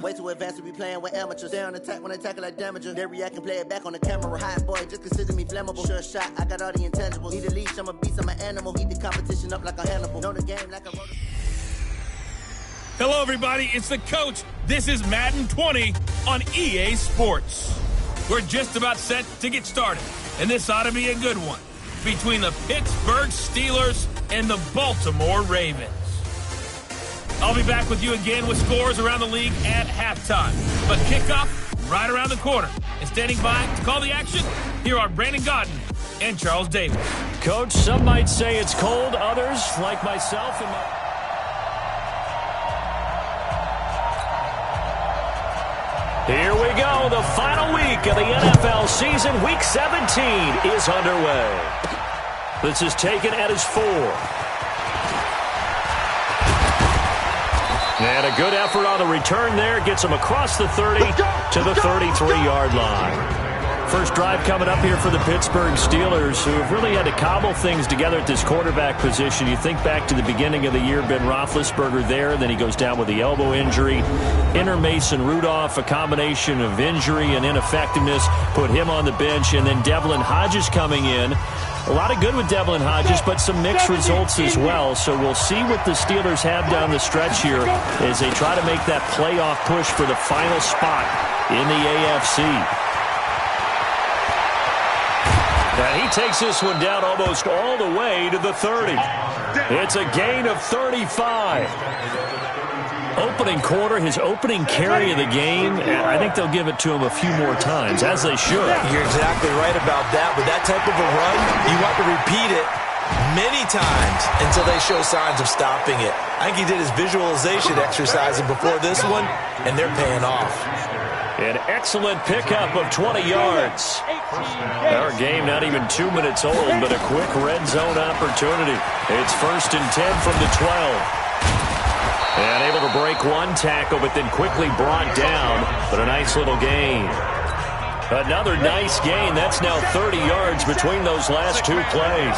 Way too advanced to be playing with amateurs. They on attack when I tackle like damager. They react and play it back on the camera. Hot boy, just consider me flammable. Sure shot, I got all the intangibles. Need a leash, I'm a beast, I'm an animal. Eat the competition up like a Hannibal. Know the game like a rotor. Hello, everybody. It's the coach. This is Madden 20 on EA Sports. We're just about set to get started, and this ought to be a good one between the Pittsburgh Steelers and the Baltimore Ravens. I'll be back with you again with scores around the league at halftime. But kickoff right around the corner. And standing by to call the action, here are Brandon Godden and Charles Davis. Coach, some might say it's cold. Others, like myself, Here we go. The final week of the NFL season. Week 17 is underway. This is taken at his 4. And a good effort on the return there. Gets him across the 30 to the 33-yard line. First drive coming up here for the Pittsburgh Steelers, who have really had to cobble things together at this quarterback position. You think back to the beginning of the year, Ben Roethlisberger there, then he goes down with the elbow injury. Enter Mason Rudolph, a combination of injury and ineffectiveness, put him on the bench, and then Devlin Hodges coming in. A lot of good with Devlin Hodges, but some mixed results as well. So we'll see what the Steelers have down the stretch here as they try to make that playoff push for the final spot in the AFC. And he takes this one down almost all the way to the 30. It's a gain of 35. Opening quarter, his opening carry of the game, and I think they'll give it to him a few more times, as they should. You're exactly right about that. With that type of a run, you want to repeat it many times until they show signs of stopping it. I think he did his visualization exercising before this one, and they're paying off. An excellent pickup of 20 yards. Our game not even 2 minutes old, but a quick red zone opportunity. It's 1st and 10 from the 12. And able to break one tackle, but then quickly brought down. But a nice little gain. Another nice gain. That's now 30 yards between those last two plays.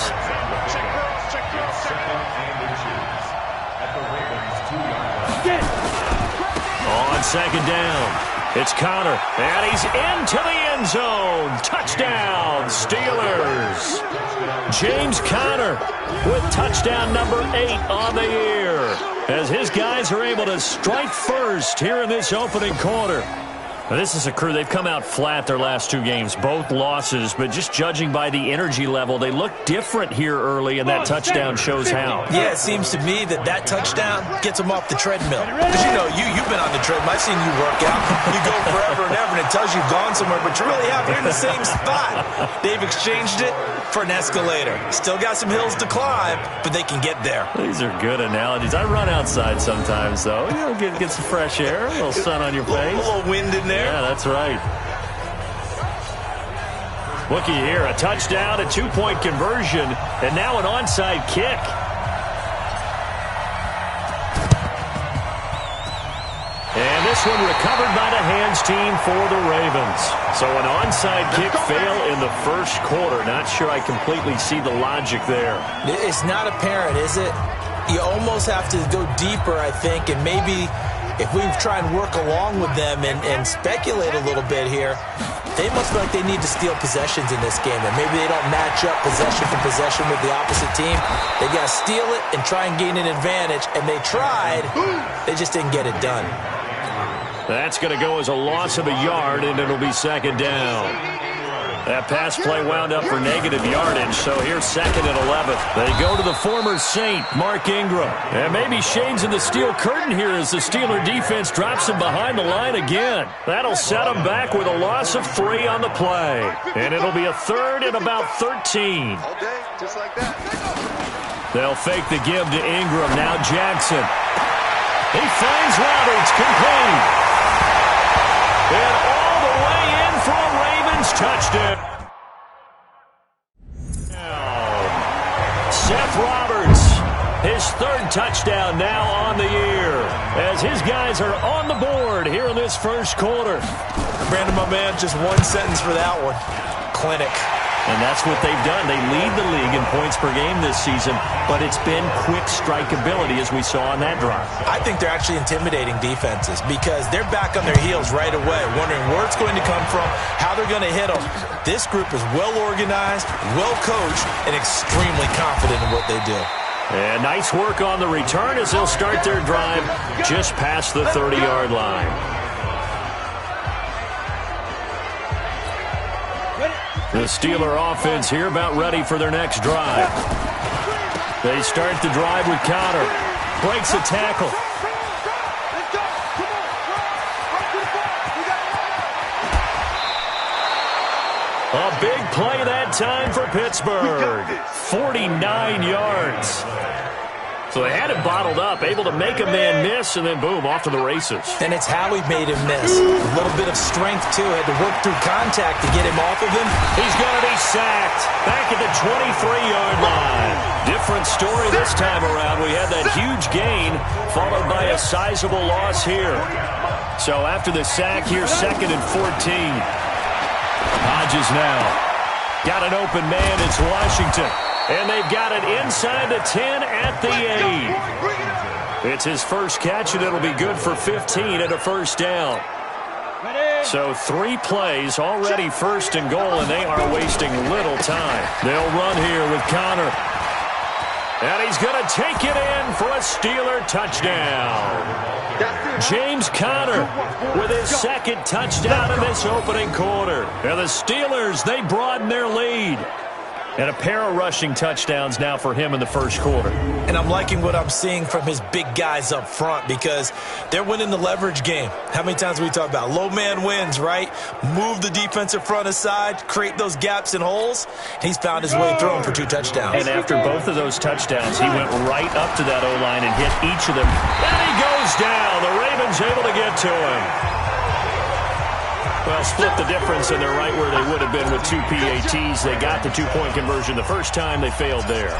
On second down. It's Connor, and he's into the end zone. Touchdown, Steelers. James Conner with touchdown number 8 on the year, as his guys are able to strike first here in this opening quarter. Now, this is a crew. They've come out flat their last 2 games, both losses, but just judging by the energy level, they look different here early, and that touchdown shows how. Yeah, it seems to me that touchdown gets them off the treadmill. Because, you've been on the treadmill. I've seen you work out. You go forever and ever, and it tells you you've gone somewhere, but you really have. You're in the same spot. They've exchanged it for an escalator. Still got some hills to climb, but they can get there. These are good analogies. I run outside sometimes, though. Get some fresh air, a little sun on your face. A little wind in there. Yeah, that's right. Looky here, a touchdown, a 2-point conversion, and now an onside kick. And this one recovered by the hands team for the Ravens. So an onside kick fail in the first quarter. Not sure I completely see the logic there. It's not apparent, is it? You almost have to go deeper, I think, and maybe if we try and work along with them and speculate a little bit here, they must feel like they need to steal possessions in this game, and maybe they don't match up possession for possession with the opposite team. They got to steal it and try and gain an advantage, and they tried. They just didn't get it done. That's going to go as a loss of a yard, and it'll be second down. That pass play wound up for negative yardage, so here's 2nd and 11. They go to the former Saint, Mark Ingram. And maybe shades of the steel curtain here as the Steeler defense drops him behind the line again. That'll set him back with a loss of 3 on the play. And it'll be a 3rd and about 13. All day, just like that. They'll fake the give to Ingram. Now Jackson. He finds Roberts, complete. And all the way in for a Ravens touchdown. Seth Roberts, his 3rd touchdown now on the year, as his guys are on the board here in this first quarter. Brandon, my man, just one sentence for that one. Clinic. And that's what they've done. They lead the league in points per game this season, but it's been quick strikeability as we saw on that drive. I think they're actually intimidating defenses because they're back on their heels right away, wondering where it's going to come from, how they're going to hit them. This group is well organized, well coached, and extremely confident in what they do. And nice work on the return as they'll start their drive just past the 30-yard line. The Steeler offense here about ready for their next drive. They start the drive with Connor. Breaks a tackle. A big play that time for Pittsburgh. 49 yards. So they had him bottled up, able to make a man miss, and then boom, off to the races. And it's how he made him miss. A little bit of strength, too. Had to work through contact to get him off of him. He's going to be sacked back at the 23-yard line. Different story this time around. We had that huge gain followed by a sizable loss here. So after the sack, here's 2nd and 14. Hodges now. Got an open man. It's Washington. And they've got it inside the 10 at the 8. It's his first catch, and it'll be good for 15 and a first down. So 3 plays, already 1st and goal, and they are wasting little time. They'll run here with Connor. And he's going to take it in for a Steeler touchdown. James Conner with his 2nd touchdown in this opening quarter. And the Steelers, they broaden their lead. And a pair of rushing touchdowns now for him in the first quarter. And I'm liking what I'm seeing from his big guys up front because they're winning the leverage game. How many times we talk about low man wins, right? Move the defensive front aside, create those gaps and holes. He's found his way through them for 2 touchdowns. And after both of those touchdowns, he went right up to that O-line and hit each of them. And he goes down. The Ravens able to get to him. Well, split the difference, and they're right where they would have been with 2 PATs. They got the 2-point conversion the first time. They failed there.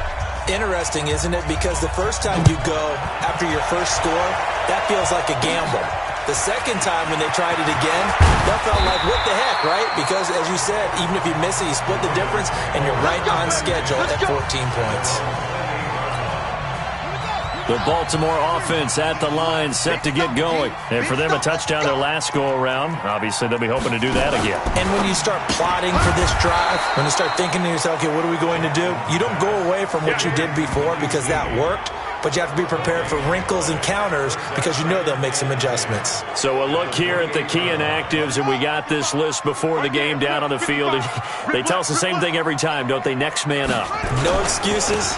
Interesting, isn't it? Because the first time you go after your first score, that feels like a gamble. The second time when they tried it again, that felt like, what the heck, right? Because, as you said, even if you miss it, you split the difference, and you're right on schedule at 14 points. The Baltimore offense at the line, set to get going. And for them, a touchdown their last go-around. Obviously, they'll be hoping to do that again. And when you start plotting for this drive, when you start thinking to yourself, okay, what are we going to do? You don't go away from what you did before because that worked, but you have to be prepared for wrinkles and counters because you know they'll make some adjustments. So a look here at the key inactives, and we got this list before the game down on the field. They tell us the same thing every time, don't they? Next man up. No excuses.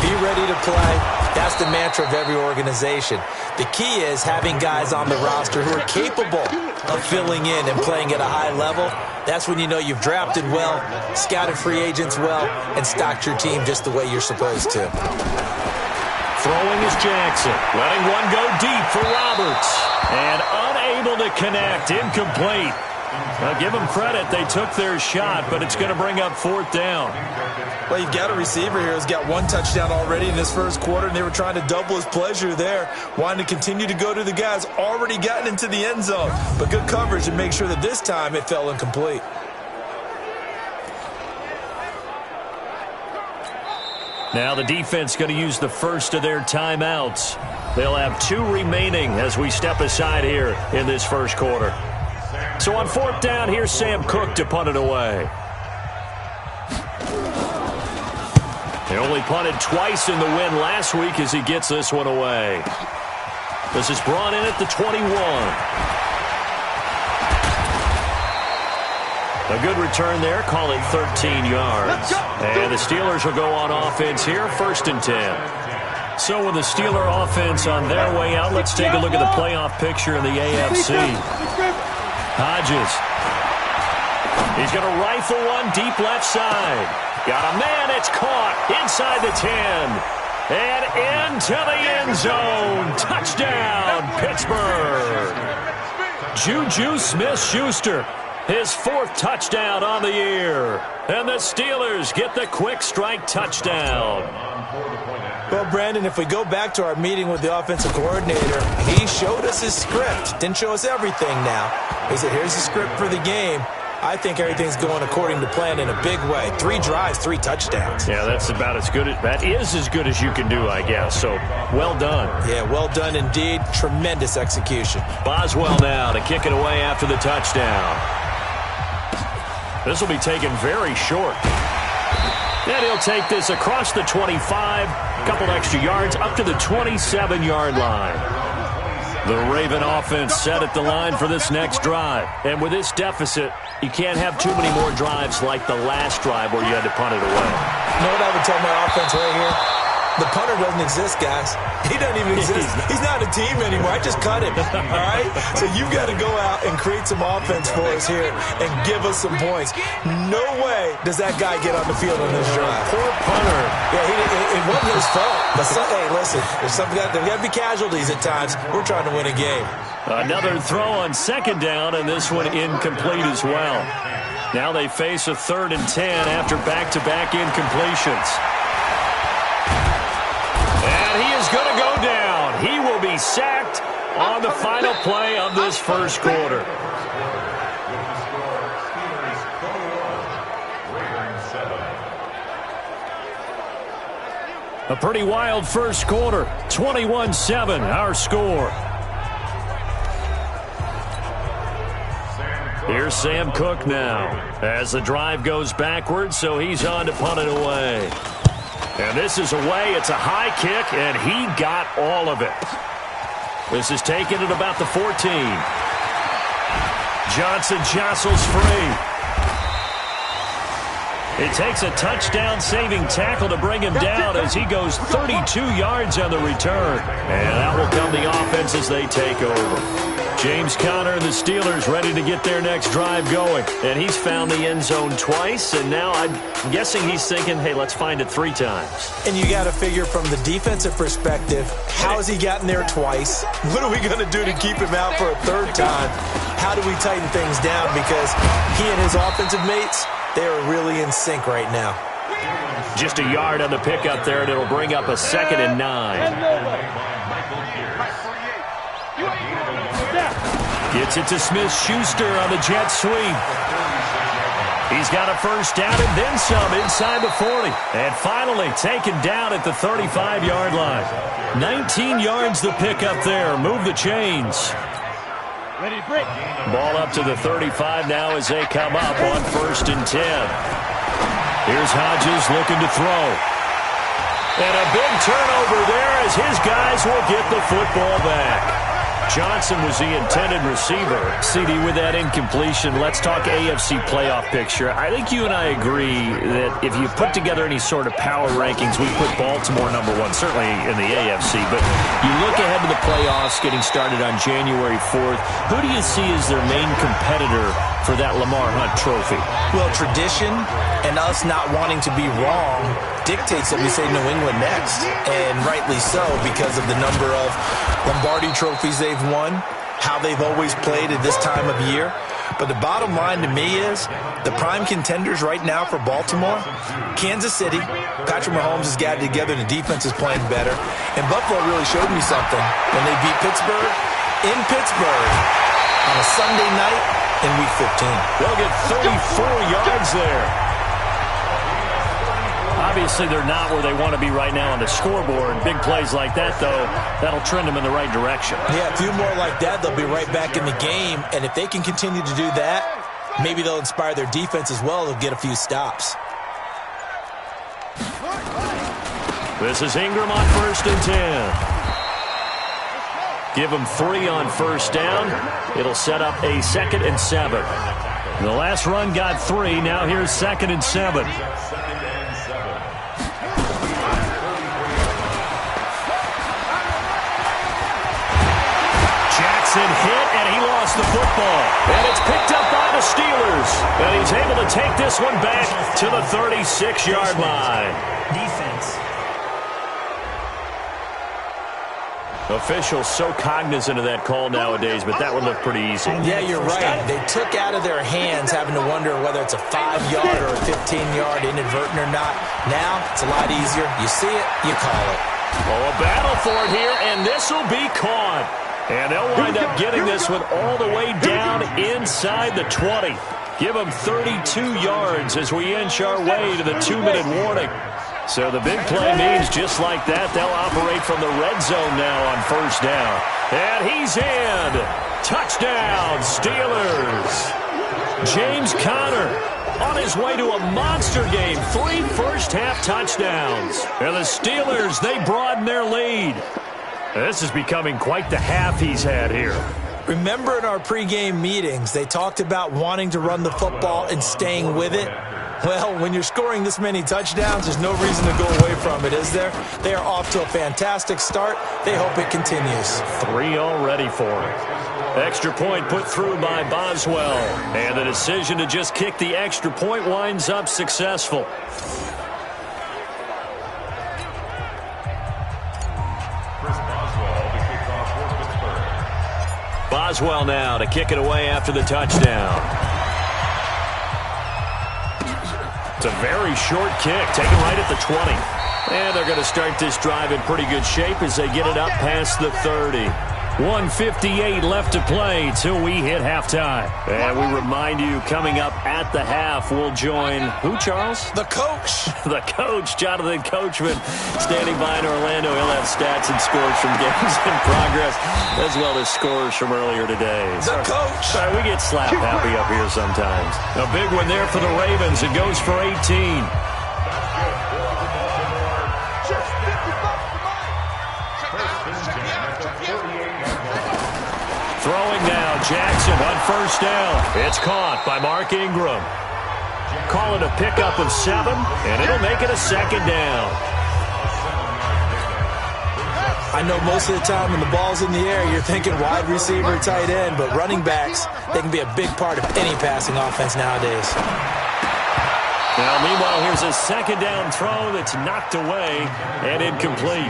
Be ready to play. That's the mantra of every organization. The key is having guys on the roster who are capable of filling in and playing at a high level. That's when you know you've drafted well, scouted free agents well, and stocked your team just the way you're supposed to. Throwing is Jackson. Letting one go deep for Roberts. And unable to connect. Incomplete. Now, give them credit. They took their shot, but it's going to bring up 4th down. Well, you've got a receiver here who's got 1 touchdown already in this first quarter, and they were trying to double his pleasure there, wanting to continue to go to the guys already gotten into the end zone. But good coverage and make sure that this time it fell incomplete. Now the defense going to use the first of their timeouts. They'll have 2 remaining as we step aside here in this first quarter. So on 4th down, here's Sam Cook to punt it away. They only punted twice in the win last week as he gets this one away. This is brought in at the 21. A good return there, call it 13 yards. And the Steelers will go on offense here, 1st and 10. So with the Steeler offense on their way out, let's take a look at the playoff picture in the AFC. Hodges. He's going to rifle one deep left side. Got a man, it's caught inside the 10. And into the end zone. Touchdown, Pittsburgh. Juju Smith-Schuster, his 4th touchdown on the year. And the Steelers get the quick strike touchdown. Well, Brandon, if we go back to our meeting with the offensive coordinator, he showed us his script. Didn't show us everything now. He said, here's the script for the game. I think everything's going according to plan in a big way. 3 drives, 3 touchdowns. Yeah, that's about as good. That is as good as you can do, I guess. So, well done. Yeah, well done indeed. Tremendous execution. Boswell now to kick it away after the touchdown. This will be taken very short. And he'll take this across the 25, a couple extra yards, up to the 27-yard line. The Raven offense set at the line for this next drive. And with this deficit, you can't have too many more drives like the last drive where you had to punt it away. You know what I would tell my offense right here? The punter doesn't exist, guys. He doesn't even exist. He's not a team anymore. I just cut him, all right? So you've got to go out and create some offense for us here and give us some points. No way does that guy get on the field on this drive. Poor punter. Yeah, it wasn't his fault. But hey, listen, there's got to be casualties at times. We're trying to win a game. Another throw on second down, and this one incomplete as well. Now they face a 3rd and 10 after back-to-back incompletions. And he is going to go down. He will be sacked on the final play of this first quarter. A pretty wild first quarter. 21-7, our score. Here's Sam Cook now as the drive goes backwards, so he's on to punt it away. And this is away. It's a high kick, and he got all of it. This is taken at about the 14. Johnson jostles free. It takes a touchdown-saving tackle to bring him down as he goes 32 yards on the return. And that will come the offense as they take over. James Conner and the Steelers ready to get their next drive going. And he's found the end zone twice, and now I'm guessing he's thinking, hey, let's find it 3 times. And you got to figure from the defensive perspective, how has he gotten there twice? What are we going to do to keep him out for a 3rd time? How do we tighten things down? Because he and his offensive mates, they are really in sync right now. Just a yard on the pickup there, and it'll bring up a 2nd and 9. Gets it to Smith-Schuster on the jet sweep. He's got a first down and then some inside the 40. And finally taken down at the 35-yard line. 19 yards the pickup there. Move the chains. Ready to break. Ball up to the 35 now as they come up on 1st and 10. Here's Hodges looking to throw. And a big turnover there as his guys will get the football back. Johnson was the intended receiver. CD, with that incompletion, let's talk AFC playoff picture. I think you and I agree that if you put together any sort of power rankings, we put Baltimore number 1, certainly in the AFC. But you look ahead to the playoffs getting started on January 4th. Who do you see as their main competitor for that Lamar Hunt trophy? Well, tradition and us not wanting to be wrong dictates that we say New England next. And rightly so, because of the number of Lombardi trophies they've won, how they've always played at this time of year. But the bottom line to me is the prime contenders right now for Baltimore, Kansas City. Patrick Mahomes has gathered together. The defense is playing better. And Buffalo really showed me something when they beat Pittsburgh in Pittsburgh on a Sunday night in Week 15. They'll get 34 yards there. Obviously, they're not where they want to be right now on the scoreboard. Big plays like that, though, that'll trend them in the right direction. Yeah, a few more like that, they'll be right back in the game. And if they can continue to do that, maybe they'll inspire their defense as well. They'll get a few stops. This is Ingram on 1st and 10. Give them 3 on first down. It'll set up a 2nd and 7. The last run got 3. Now here's 2nd and 7. Hit, and he lost the football. And it's picked up by the Steelers. And he's able to take this one back to the 36-yard line. Defense. Officials so cognizant of that call nowadays, but that would look pretty easy. Yeah, you're right. They took out of their hands having to wonder whether it's a 5-yard or a 15-yard inadvertent or not. Now, it's a lot easier. You see it, you call it. Oh, a battle for it here, and this will be caught. And they'll wind up getting this one all the way down inside the 20. Give them 32 yards as we inch our way to the 2-minute warning. So the big play means just like that, they'll operate from the red zone now on first down. And he's in. Touchdown, Steelers. James Conner on his way to a monster game. 3 first-half touchdowns. And the Steelers, they broaden their lead. This is becoming quite the half he's had here. Remember in our pregame meetings, they talked about wanting to run the football and staying with it? Well, when you're scoring this many touchdowns, there's no reason to go away from it, is there? They are off to a fantastic start. They hope it continues. 3 already for him. Extra point put through by Boswell. And the decision to just kick the extra point winds up successful. Boswell now to kick it away after the touchdown. It's a very short kick, taken right at the 20. And they're going to start this drive in pretty good shape as they get it up past the 30. 1:58 left to play till we hit halftime. And we remind you, coming up at the half, we'll join who, Charles? The coach. The coach, Jonathan Coachman, standing by in Orlando. He'll have stats and scores from games in progress, as well as scores from earlier today. The coach. Sorry, we get slap happy up here sometimes. A big one there for the Ravens. It goes for 18. Throwing now, Jackson on first down. It's caught by Mark Ingram. Call it a pickup of 7, and it'll make it a second down. I know most of the time when the ball's in the air, you're thinking wide receiver, tight end, but running backs, they can be a big part of any passing offense nowadays. Now, meanwhile, here's a second down throw that's knocked away and incomplete.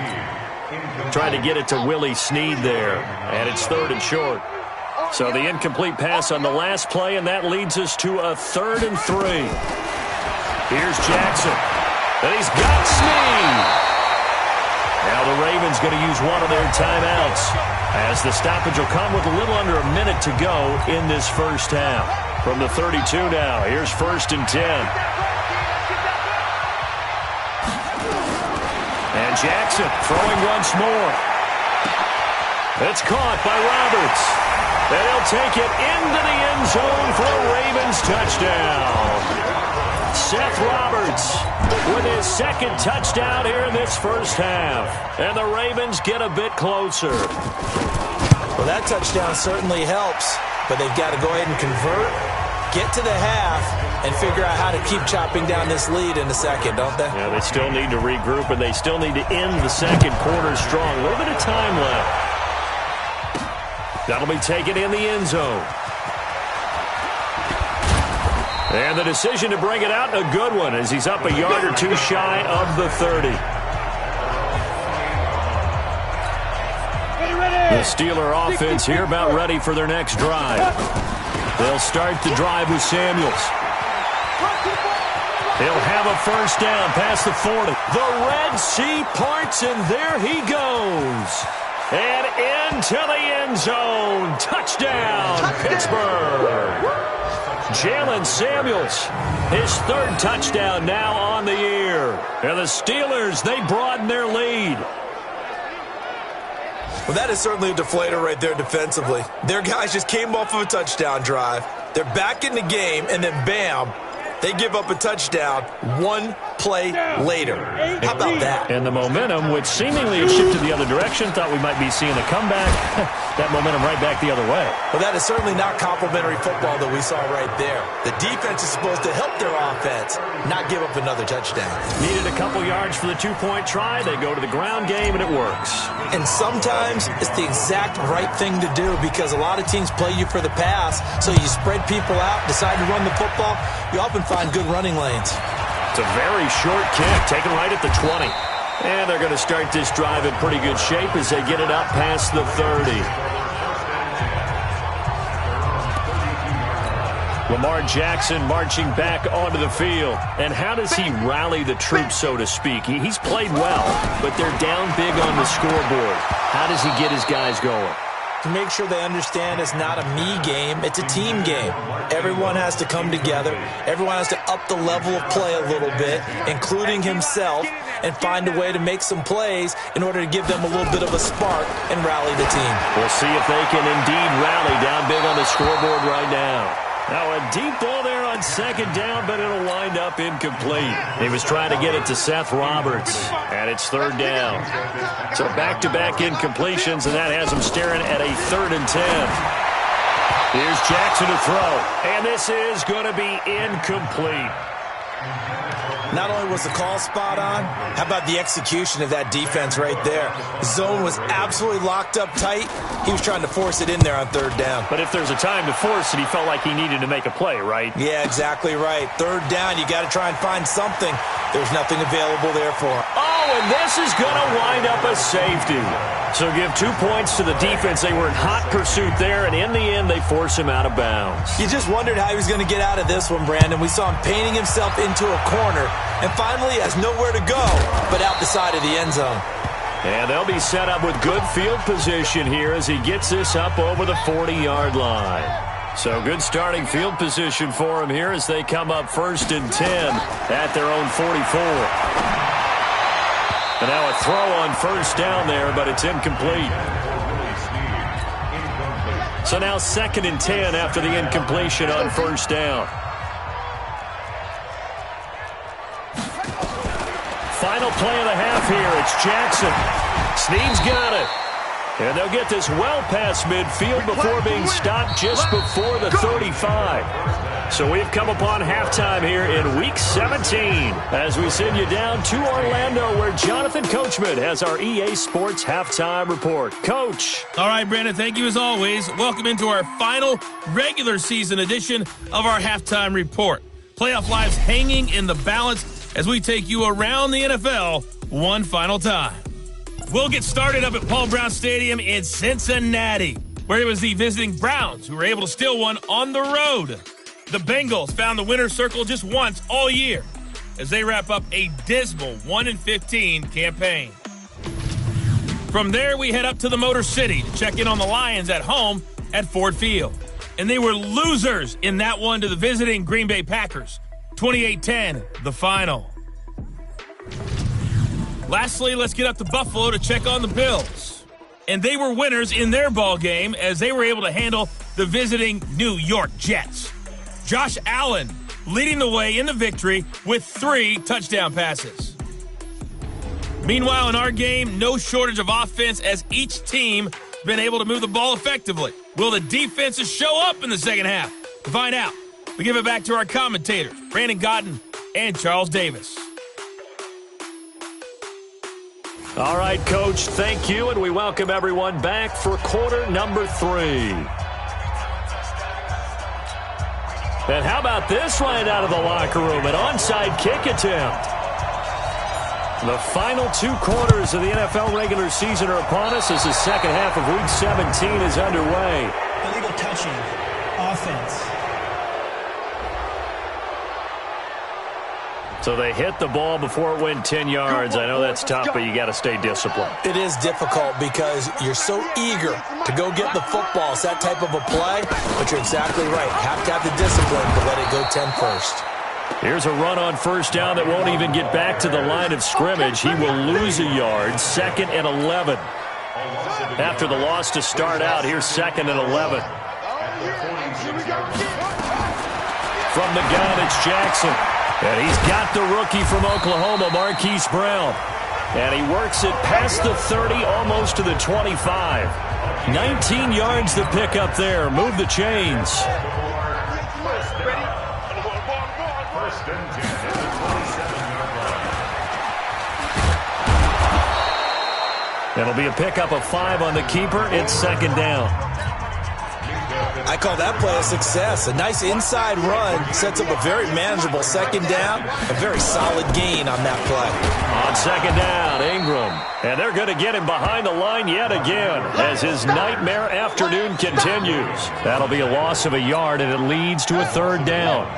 Trying to get it to Willie Snead there, and it's 3rd and short. So the incomplete pass on the last play, and that leads us to a 3rd and 3. Here's Jackson, and he's got Snead. Now the Ravens going to use one of their timeouts, as the stoppage will come with a little under a minute to go in this first half. From the 32 now, here's 1st and 10. And Jackson throwing once more. It's caught by Roberts. And he'll take it into the end zone for a Ravens touchdown. Seth Roberts with his 2nd touchdown here in this first half. And the Ravens get a bit closer. Well, that touchdown certainly helps, but they've got to go ahead and convert, get to the half, and figure out how to keep chopping down this lead in the second, don't they? Yeah, they still need to regroup, and they still need to end the second quarter strong. A little bit of time left. That'll be taken in the end zone. And the decision to bring it out, a good one, as he's up a yard or 2 shy of the 30. The Steeler offense here about ready for their next drive. They'll start the drive with Samuels. He'll have a first down past the 40. The Red Sea parts, and there he goes. And into the end zone. Touchdown, Pittsburgh. Jalen Samuels, his 3rd touchdown now on the year. And the Steelers, they broaden their lead. Well, that is certainly a deflator right there defensively. Their guys just came off of a touchdown drive. They're back in the game, and then bam, they give up a touchdown 1 play later. How about that? And the momentum, which seemingly has shifted the other direction, thought we might be seeing a comeback. That momentum right back the other way. Well, that is certainly not complimentary football that we saw right there. The defense is supposed to help their offense, not give up another touchdown. Needed a couple yards for the 2-point try. They go to the ground game, and it works. And sometimes it's the exact right thing to do, because a lot of teams play you for the pass, so you spread people out, decide to run the football, you often find good running lanes. It's a very short kick, taken right at the 20. And they're going to start this drive in pretty good shape as they get it up past the 30. Lamar Jackson marching back onto the field. And how does he rally the troops, so to speak? He's played well, but they're down big on the scoreboard. How does he get his guys going? to make sure they understand it's not a me game, it's a team game. Everyone has to come together. Everyone has to up the level of play a little bit, including himself, and find a way to make some plays in order to give them a little bit of a spark and rally the team. We'll see if they can indeed rally down big on the scoreboard right now. Now a deep ball there on second down, but it'll wind up incomplete. He was trying to get it to Seth Roberts, and it's third down. So back-to-back incompletions, and that has him staring at a 3rd and 10. Here's Jackson to throw, and this is going to be incomplete. Not only was the call spot on, how about the execution of that defense right there? The zone was absolutely locked up tight. He was trying to force it in there on 3rd down. But if there's a time to force it, he felt like he needed to make a play, right? Yeah, exactly right. 3rd down, you got to try and find something. There's nothing available there for him. Oh, and this is going to wind up a safety. So give 2 points to the defense. They were in hot pursuit there, and in the end, they force him out of bounds. You just wondered how he was going to get out of this one, Brandon. We saw him painting himself into a corner, and finally has nowhere to go but out the side of the end zone. And they'll be set up with good field position here as he gets this up over the 40-yard line. So good starting field position for him here as they come up 1st and 10 at their own 44. And now a throw on 1st down there, but it's incomplete. So now 2nd and 10 after the incompletion on 1st down. Final play of the half here. It's Jackson. Snead's got it. And they'll get this well past midfield before being stopped just before the 35. So we've come upon halftime here in Week 17 as we send you down to Orlando where Jonathan Coachman has our EA Sports Halftime Report. Coach. All right, Brandon, thank you as always. Welcome into our final regular season edition of our Halftime Report. Playoff lives hanging in the balance as we take you around the NFL one final time. We'll get started up at Paul Brown Stadium in Cincinnati, where it was the visiting Browns who were able to steal one on the road. The Bengals found the winner's circle just once all year as they wrap up a dismal 1-15 campaign. From there, we head up to the Motor City to check in on the Lions at home at Ford Field. And they were losers in that one to the visiting Green Bay Packers. 28-10, the final. Lastly, let's get up to Buffalo to check on the Bills. And they were winners in their ball game as they were able to handle the visiting New York Jets. Josh Allen leading the way in the victory with 3 touchdown passes. Meanwhile, in our game, no shortage of offense as each team has been able to move the ball effectively. Will the defenses show up in the second half? To find out, we give it back to our commentators, Brandon Godden and Charles Davis. All right, Coach, thank you, and we welcome everyone back for quarter number 3. And how about this right out of the locker room, an onside kick attempt. The final 2 quarters of the NFL regular season are upon us as the second half of Week 17 is underway. Illegal touching, offense. So they hit the ball before it went 10 yards. I know that's tough, but you got to stay disciplined. It is difficult because you're so eager to go get the football. It's that type of a play, but you're exactly right. Have to have the discipline to let it go 10 first. Here's a run on 1st down that won't even get back to the line of scrimmage. He will lose a yard, 2nd and 11. After the loss to start out, here's 2nd and 11. From the gun, it's Jackson. And he's got the rookie from Oklahoma, Marquise Brown. And he works it past the 30, almost to the 25. 19 yards to pick up there. Move the chains. It'll be a pickup of 5 on the keeper. It's 2nd down. I call that play a success. A nice inside run sets up a very manageable 2nd down. A very solid gain on that play. On 2nd down, Ingram. And they're going to get him behind the line yet again as his nightmare afternoon continues. That'll be a loss of a yard, and it leads to a 3rd down.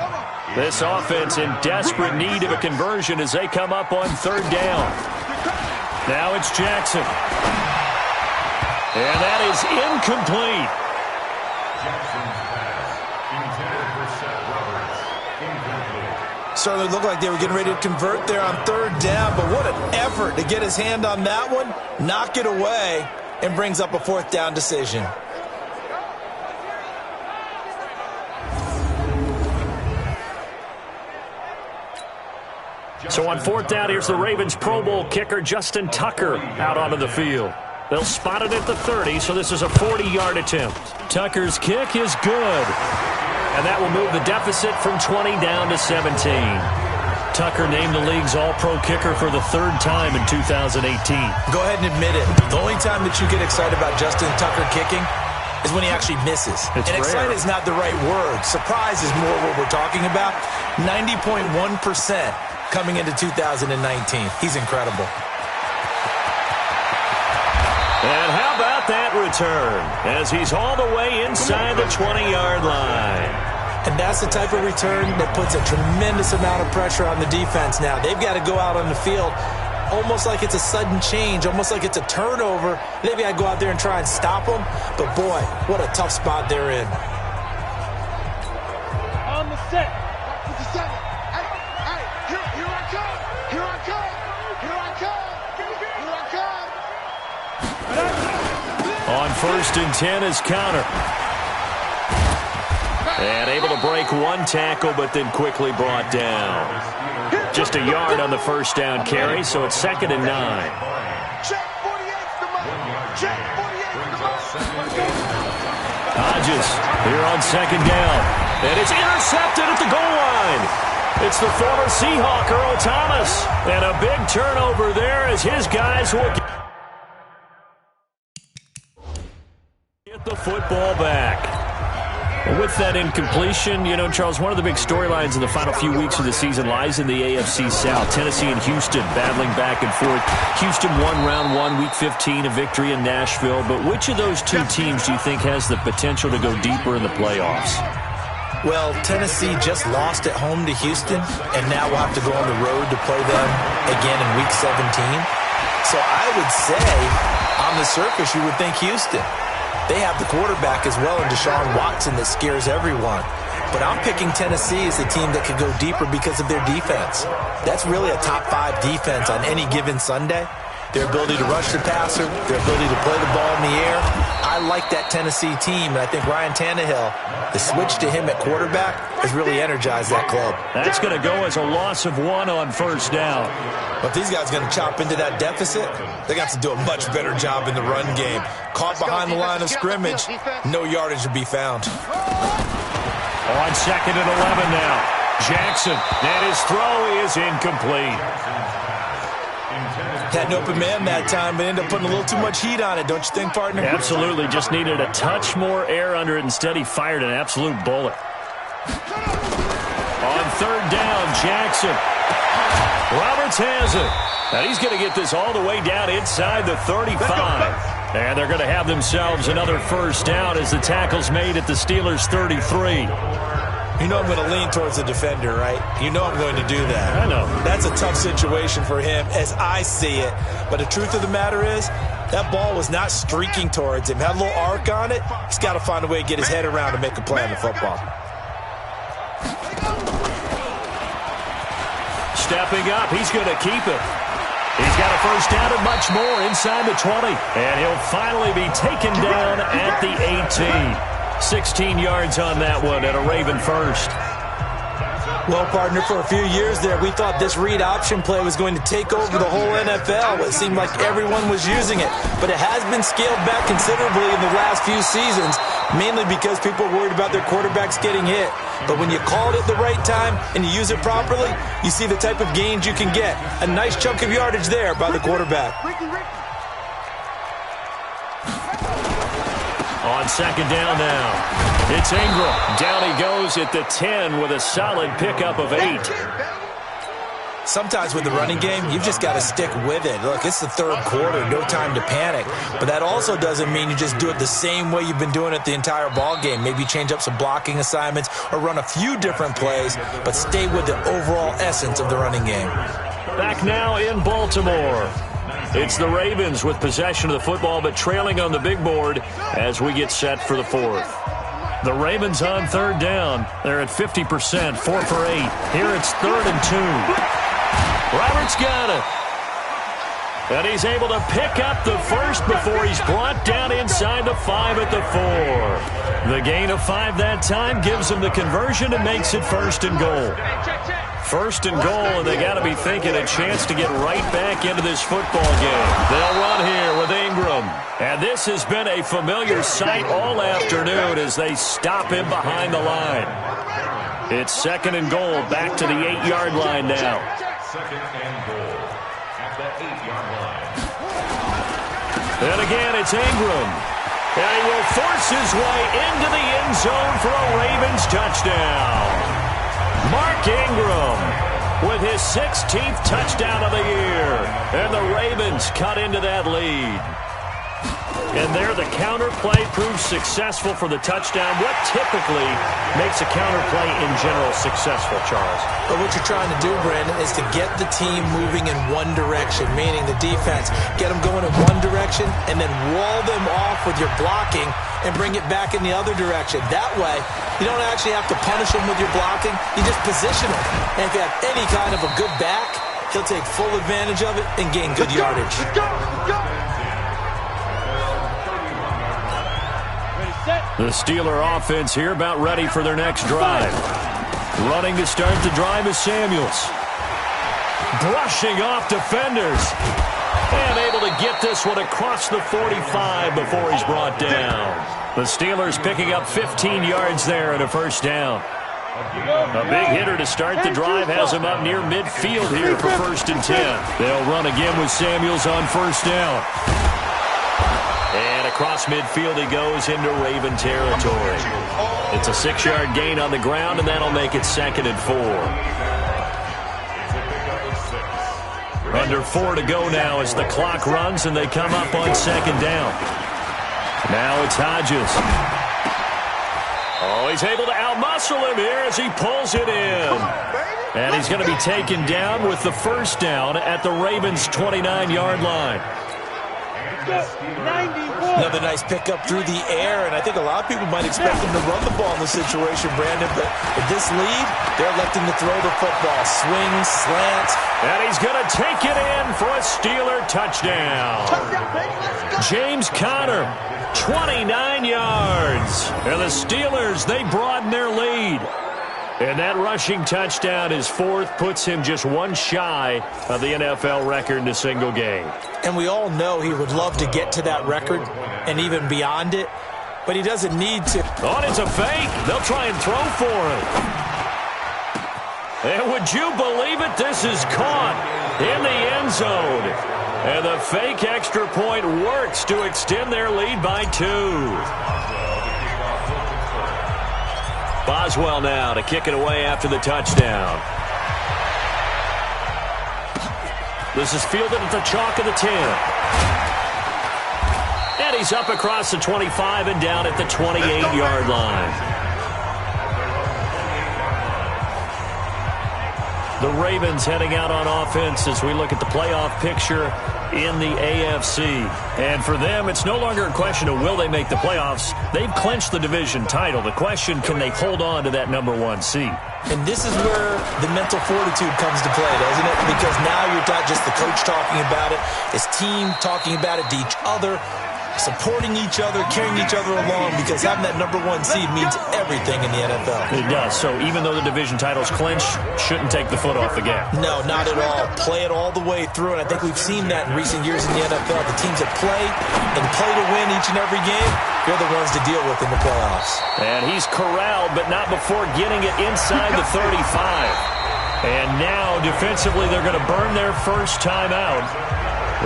This offense in desperate need of a conversion as they come up on 3rd down. Now it's Jackson. And that is incomplete. Certainly looked like they were getting ready to convert there on third down, but what an effort to get his hand on that one, knock it away, and brings up a fourth down decision. So on fourth down, here's the Ravens Pro Bowl kicker Justin Tucker out onto the field. They'll spot it at the 30, so this is a 40-yard attempt. Tucker's kick is good. And that will move the deficit from 20 down to 17. Tucker named the league's all-pro kicker for the third time in 2018. Go ahead and admit it. The only time that you get excited about Justin Tucker kicking is when he actually misses. It's and rare. excited is not the right word. Surprise is more what we're talking about. 90.1% coming into 2019. He's incredible. And how about that return as he's all the way inside the 20-yard line. And that's the type of return that puts a tremendous amount of pressure on the defense now. They've got to go out on the field almost like it's a sudden change, almost like it's a turnover. Maybe I go out there and try and stop them, but boy, what a tough spot they're in. On the set. With the set. Hey, here I come. Here I come. Here I come. Here I come. On 1st and 10 is Counter. And able to break one tackle, but then quickly brought down. Just a yard on the first down carry, so it's 2nd and 9. Check 48's the mark. Check 48's the mark. Hodges here on 2nd down. And it's intercepted at the goal line. It's the former Seahawk, Earl Thomas. And a big turnover there as his guys will get the football back. With that incompletion, you know, Charles, one of the big storylines in the final few weeks of the season lies in the AFC South. Tennessee and Houston battling back and forth. Houston won round 1, week 15, a victory in Nashville. But which of those two teams do you think has the potential to go deeper in the playoffs? Well, Tennessee just lost at home to Houston, and now we'll have to go on the road to play them again in week 17. So I would say, on the surface, you would think Houston. They have the quarterback as well in Deshaun Watson that scares everyone. But I'm picking Tennessee as a team that could go deeper because of their defense. That's really a top 5 defense on any given Sunday. Their ability to rush the passer, their ability to play the ball in the air. I like that Tennessee team, and I think Ryan Tannehill, the switch to him at quarterback, has really energized that club. That's going to go as a loss of 1 on first down. But if these guys are going to chop into that deficit, they're going to have to do a much better job in the run game. Caught behind the line of scrimmage, no yardage to be found. On 2nd and 11 now. Jackson, and his throw is incomplete. Had an open man that time, but ended up putting a little too much heat on it, don't you think, partner? Absolutely. Just needed a touch more air under it. Instead, he fired an absolute bullet. On 3rd down, Jackson. Roberts has it. And he's going to get this all the way down inside the 35. And they're going to have themselves another first down as the tackle's made at the Steelers' 33. You know I'm going to lean towards the defender, right? You know I'm going to do that. I know. That's a tough situation for him as I see it. But the truth of the matter is, that ball was not streaking towards him. Had a little arc on it. He's got to find a way to get his head around and make a play on the football. Stepping up, he's going to keep it. He's got a first down and much more inside the 20. And he'll finally be taken down at the 18. 16 yards on that one and a Raven first. Well, partner, for a few years there, we thought this read option play was going to take over the whole NFL. It seemed like everyone was using it. But it has been scaled back considerably in the last few seasons, mainly because people are worried about their quarterbacks getting hit. But when you call it at the right time and you use it properly, you see the type of gains you can get. A nice chunk of yardage there by the quarterback. On 2nd down now, it's Ingram. Down he goes at the 10 with a solid pickup of 8. Sometimes with the running game, you've just got to stick with it. Look, it's the 3rd quarter, no time to panic. But that also doesn't mean you just do it the same way you've been doing it the entire ball game. Maybe change up some blocking assignments or run a few different plays, but stay with the overall essence of the running game. Back now in Baltimore. It's the Ravens with possession of the football, but trailing on the big board as we get set for the fourth. The Ravens on third down. They're at 50%, 4 for 8. Here it's 3rd and 2. Roberts got it. And he's able to pick up the first before he's brought down inside the 5 at the 4. The gain of 5 that time gives him the conversion and makes it 1st and goal. 1st and goal, and they got to be thinking a chance to get right back into this football game. They'll run here with Ingram. And this has been a familiar sight all afternoon as they stop him behind the line. It's 2nd and goal, back to the 8-yard line now. 2nd and goal at the 8-yard line. And again, it's Ingram. And he will force his way into the end zone for a Ravens touchdown. Mark Ingram with his 16th touchdown of the year. And the Ravens cut into that lead. And there the counter play proves successful for the touchdown. What typically makes a counter play in general successful, Charles? But what you're trying to do, Brandon, is to get the team moving in one direction, meaning the defense, get them going in one direction and then wall them off with your blocking and bring it back in the other direction. That way, you don't actually have to punish them with your blocking. You just position them. And if you have any kind of a good back, he'll take full advantage of it and gain good yardage. Let's go. The Steeler offense here about ready for their next drive. Running to start the drive is Samuels. Brushing off defenders. And able to get this one across the 45 before he's brought down. The Steelers picking up 15 yards there and a 1st down. A big hitter to start the drive has him up near midfield here for 1st and 10. They'll run again with Samuels on 1st down. And across midfield he goes into Raven territory. It's a 6-yard gain on the ground, and that'll make it 2nd and 4. Under 4 to go now as the clock runs, and they come up on 2nd down. Now it's Hodges. Oh, he's able to outmuscle him here as he pulls it in. And he's going to be taken down with the 1st down at the Ravens' 29-yard line. Another nice pickup through the air, and I think a lot of people might expect him to run the ball in this situation, Brandon, but with this lead, they're electing to throw the football. Swings, slants. And he's going to take it in for a Steeler touchdown. James Conner, 29 yards. And the Steelers, they broaden their lead. And that rushing touchdown, his 4th, puts him just one shy of the NFL record in a single game. And we all know he would love to get to that record and even beyond it, but he doesn't need to. Oh, it's a fake. They'll try and throw for him. And would you believe it? This is caught in the end zone. And the fake extra point works to extend their lead by 2. Boswell now to kick it away after the touchdown. This is fielded at the chalk of the 10. And he's up across the 25 and down at the 28-yard line. The Ravens heading out on offense as we look at the playoff picture in the AFC. And for them, it's no longer a question of will they make the playoffs. They've clinched the division title. The question, can they hold on to that number 1 seed? And this is where the mental fortitude comes to play, doesn't it? Because now you're not just the coach talking about it. It's team talking about it to each other, supporting each other, carrying each other along, because having that number 1 seed means everything in the NFL. It does. So even though the division title's clinched, shouldn't take the foot off the gas. No, not at all. Play it all the way through, and I think we've seen that in recent years in the NFL. The teams that play to win each and every game, they're the ones to deal with in the playoffs. And he's corralled, but not before getting it inside the 35. And now, defensively, they're going to burn their first time out.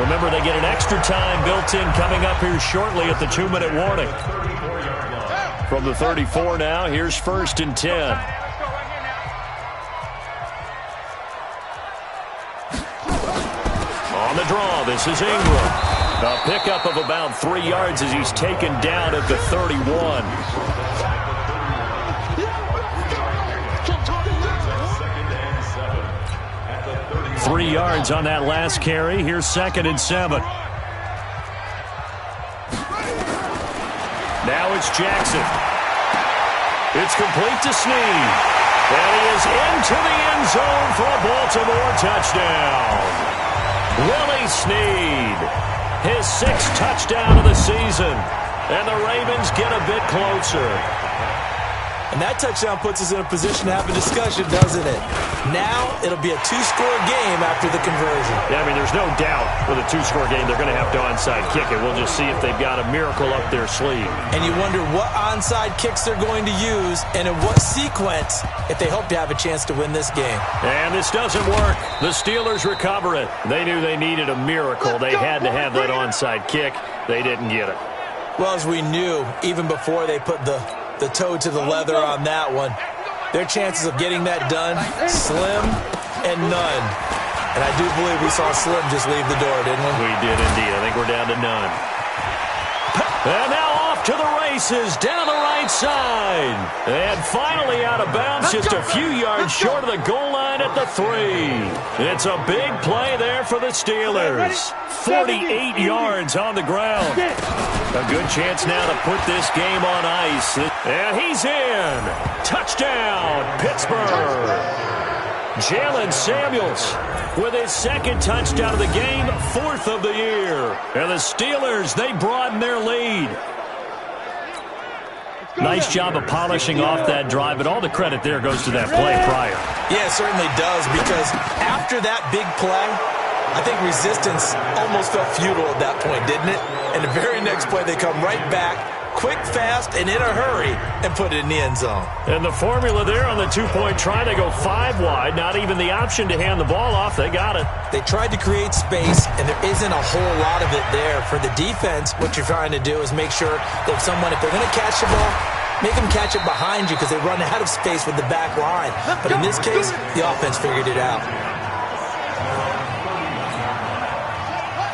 Remember, they get an extra time built in coming up here shortly at the 2-minute warning. From the 34 now, here's 1st and 10. On the draw, this is Ingram. A pickup of about 3 yards as he's taken down at the 31. 3 3 yards on that last carry. Here's 2nd and 7. Now it's Jackson. It's complete to Snead. And he is into the end zone for a Baltimore touchdown. Willie Snead, his 6th touchdown of the season. And the Ravens get a bit closer. And that touchdown puts us in a position to have a discussion, doesn't it? Now it'll be a 2-score game after the conversion. Yeah, I mean, there's no doubt with a 2-score game they're going to have to onside kick it. We'll just see if they've got a miracle up their sleeve. And you wonder what onside kicks they're going to use and in what sequence if they hope to have a chance to win this game. And this doesn't work. The Steelers recover it. They knew they needed a miracle. They had to have that onside kick. They didn't get it. Well, as we knew, even before they put the toe to the leather on that one, their chances of getting that done, slim and none. And I do believe we saw Slim just leave the door, didn't we? We did indeed. I think we're down to none. And now off to the races down the right side. And finally out of bounds, just a few yards short of the goal line at the 3. It's a big play there for the Steelers. 48 yards on the ground. A good chance now to put this game on ice. And he's in. Touchdown, Pittsburgh. Jalen Samuels with his 2nd touchdown of the game, 4th of the year. And the Steelers, they broaden their lead. Nice job of polishing off that drive, but all the credit there goes to that play prior. Yeah, it certainly does, because after that big play, I think resistance almost felt futile at that point, didn't it? And the very next play, they come right back, quick, fast, and in a hurry, and put it in the end zone. And the formula there on the 2-point try, they go 5 wide, not even the option to hand the ball off. They got it. They tried to create space, and there isn't a whole lot of it there. For the defense, what you're trying to do is make sure that someone, if they're going to catch the ball, make them catch it behind you because they run out of space with the back line. But in this case, the offense figured it out.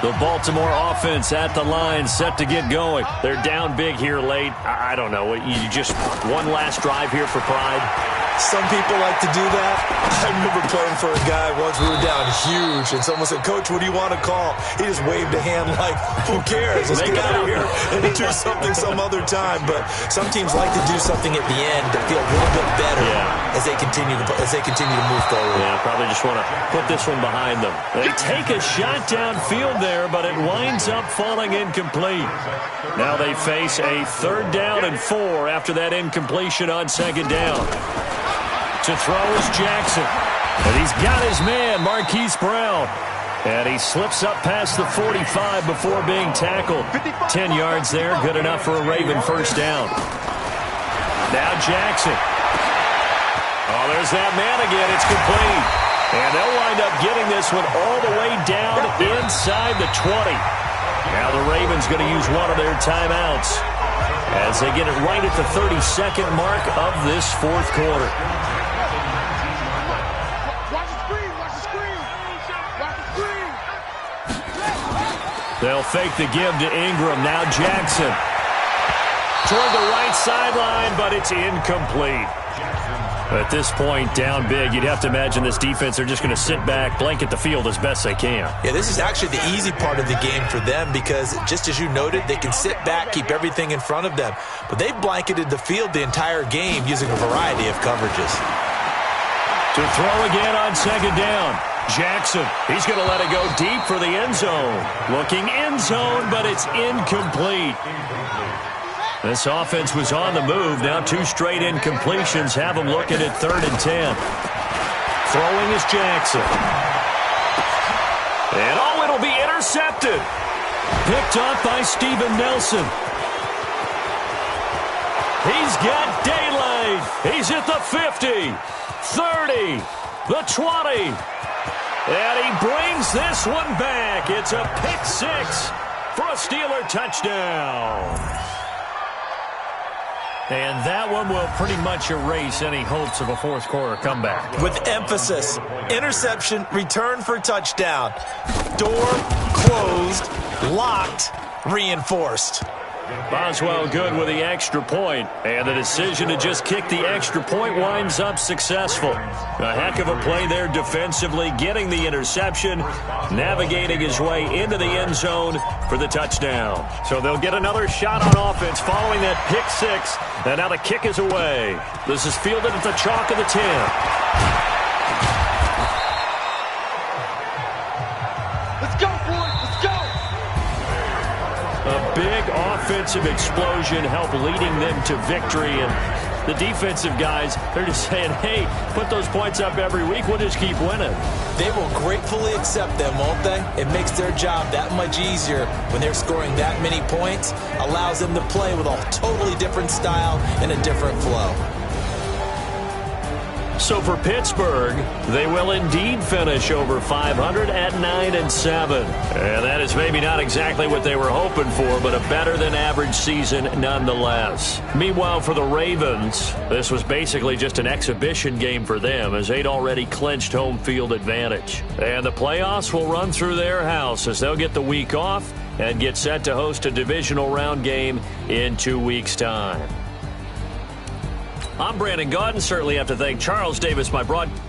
The Baltimore offense at the line, set to get going. They're down big here late. I don't know. You just one last drive here for pride. Some people like to do that. I remember playing for a guy once. We were down huge, and someone said, "Coach, what do you want to call?" He just waved a hand like, "Who cares? Let's get out of here and do something some other time." But some teams like to do something at the end to feel a little bit better as they continue to move forward. Yeah, probably just want to put this one behind them. They take a shot downfield there, but it winds up falling incomplete. Now they face a 3rd down and 4 after that incompletion on 2nd down. To throw is Jackson. And he's got his man, Marquise Brown. And he slips up past the 45 before being tackled. 10 yards there, good enough for a Raven 1st down. Now Jackson. Oh, there's that man again. It's complete. And they'll wind up getting this one all the way down inside the 20. Now the Ravens going to use one of their timeouts as they get it right at the 32nd mark of this 4th quarter. They'll fake the give to Ingram. Now Jackson. Toward the right sideline, but it's incomplete. At this point, down big, you'd have to imagine this defense, they're just going to sit back, blanket the field as best they can. Yeah, this is actually the easy part of the game for them because, just as you noted, they can sit back, keep everything in front of them. But they've blanketed the field the entire game using a variety of coverages. To throw again on 2nd down. Jackson, he's going to let it go deep for the end zone. Looking end zone, but it's incomplete. This offense was on the move. Now 2 straight incompletions have them looking at 3rd and 10. Throwing is Jackson. And it'll be intercepted. Picked off by Steven Nelson. He's got daylight. He's at the 50, 30, the 20. And he brings this one back. It's a pick 6 for a Steeler touchdown. And that one will pretty much erase any hopes of a 4th quarter comeback. With emphasis, interception, return for touchdown. Door closed, locked, reinforced. Boswell good with the extra point, and the decision to just kick the extra point winds up successful. A heck of a play there defensively, getting the interception, navigating his way into the end zone for the touchdown. So they'll get another shot on offense following that pick six, and now the kick is away. This is fielded at the chalk of the 10. A big offensive explosion helped leading them to victory. And the defensive guys, they're just saying, hey, put those points up every week. We'll just keep winning. They will gratefully accept them, won't they? It makes their job that much easier when they're scoring that many points. Allows them to play with a totally different style and a different flow. So for Pittsburgh, they will indeed finish over 500 at 9-7. And that is maybe not exactly what they were hoping for, but a better-than-average season nonetheless. Meanwhile, for the Ravens, this was basically just an exhibition game for them as they'd already clinched home field advantage. And the playoffs will run through their house as they'll get the week off and get set to host a divisional round game in 2 weeks' time. I'm Brandon Gaudin. Certainly have to thank Charles Davis, my broadcaster.